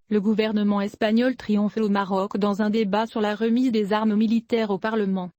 Le gouvernement espagnol triomphe au Maroc dans un débat sur la remise des armes militaires au Parlement.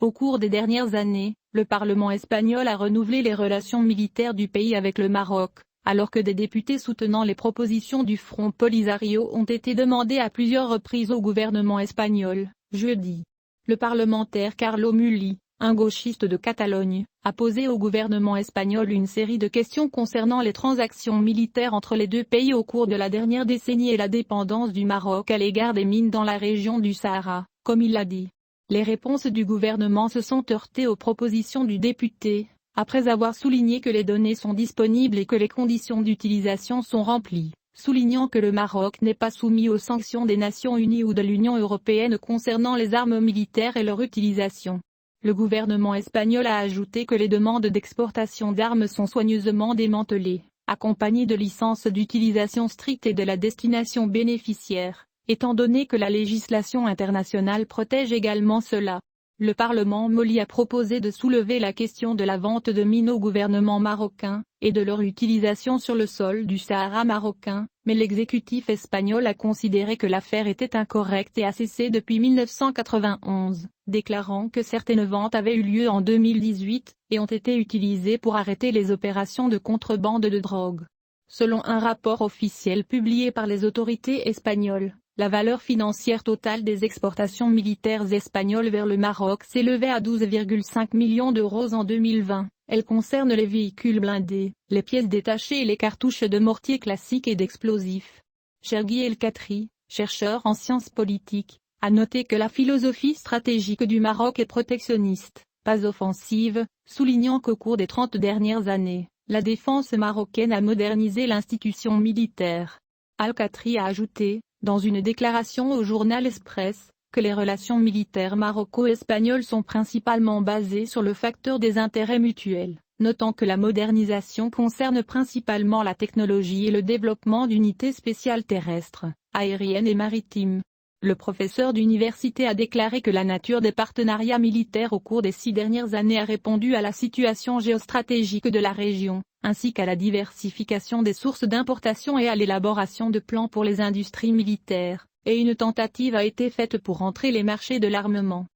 Au cours des dernières années, le Parlement espagnol a renouvelé les relations militaires du pays avec le Maroc, alors que des députés soutenant les propositions du Front Polisario ont été demandés à plusieurs reprises au gouvernement espagnol. Jeudi, le parlementaire Carlo Mulli, un gauchiste de Catalogne, a posé au gouvernement espagnol une série de questions concernant les transactions militaires entre les deux pays au cours de la dernière décennie et la dépendance du Maroc à l'égard des mines dans la région du Sahara, comme il l'a dit. Les réponses du gouvernement se sont heurtées aux propositions du député, après avoir souligné que les données sont disponibles et que les conditions d'utilisation sont remplies, soulignant que le Maroc n'est pas soumis aux sanctions des Nations Unies ou de l'Union européenne concernant les armes militaires et leur utilisation. Le gouvernement espagnol a ajouté que les demandes d'exportation d'armes sont soigneusement démantelées, accompagnées de licences d'utilisation strictes et de la destination bénéficiaire, étant donné que la législation internationale protège également cela. Le Parlement Mulli a proposé de soulever la question de la vente de mines au gouvernement marocain, et de leur utilisation sur le sol du Sahara marocain, mais l'exécutif espagnol a considéré que l'affaire était incorrecte et a cessé depuis 1991, déclarant que certaines ventes avaient eu lieu en 2018, et ont été utilisées pour arrêter les opérations de contrebande de drogue. Selon un rapport officiel publié par les autorités espagnoles, la valeur financière totale des exportations militaires espagnoles vers le Maroc s'élevait à 12,5 millions d'euros en 2020. Elle concerne les véhicules blindés, les pièces détachées et les cartouches de mortier classiques et d'explosifs. Chergui El Khatri, chercheur en sciences politiques, a noté que la philosophie stratégique du Maroc est protectionniste, pas offensive, soulignant qu'au cours des 30 dernières années, la défense marocaine a modernisé l'institution militaire. El Khatri a ajouté, dans une déclaration au journal Express, que les relations militaires maroco-espagnoles sont principalement basées sur le facteur des intérêts mutuels, notant que la modernisation concerne principalement la technologie et le développement d'unités spéciales terrestres, aériennes et maritimes. Le professeur d'université a déclaré que la nature des partenariats militaires au cours des 6 dernières années a répondu à la situation géostratégique de la région, ainsi qu'à la diversification des sources d'importation et à l'élaboration de plans pour les industries militaires, et une tentative a été faite pour entrer les marchés de l'armement.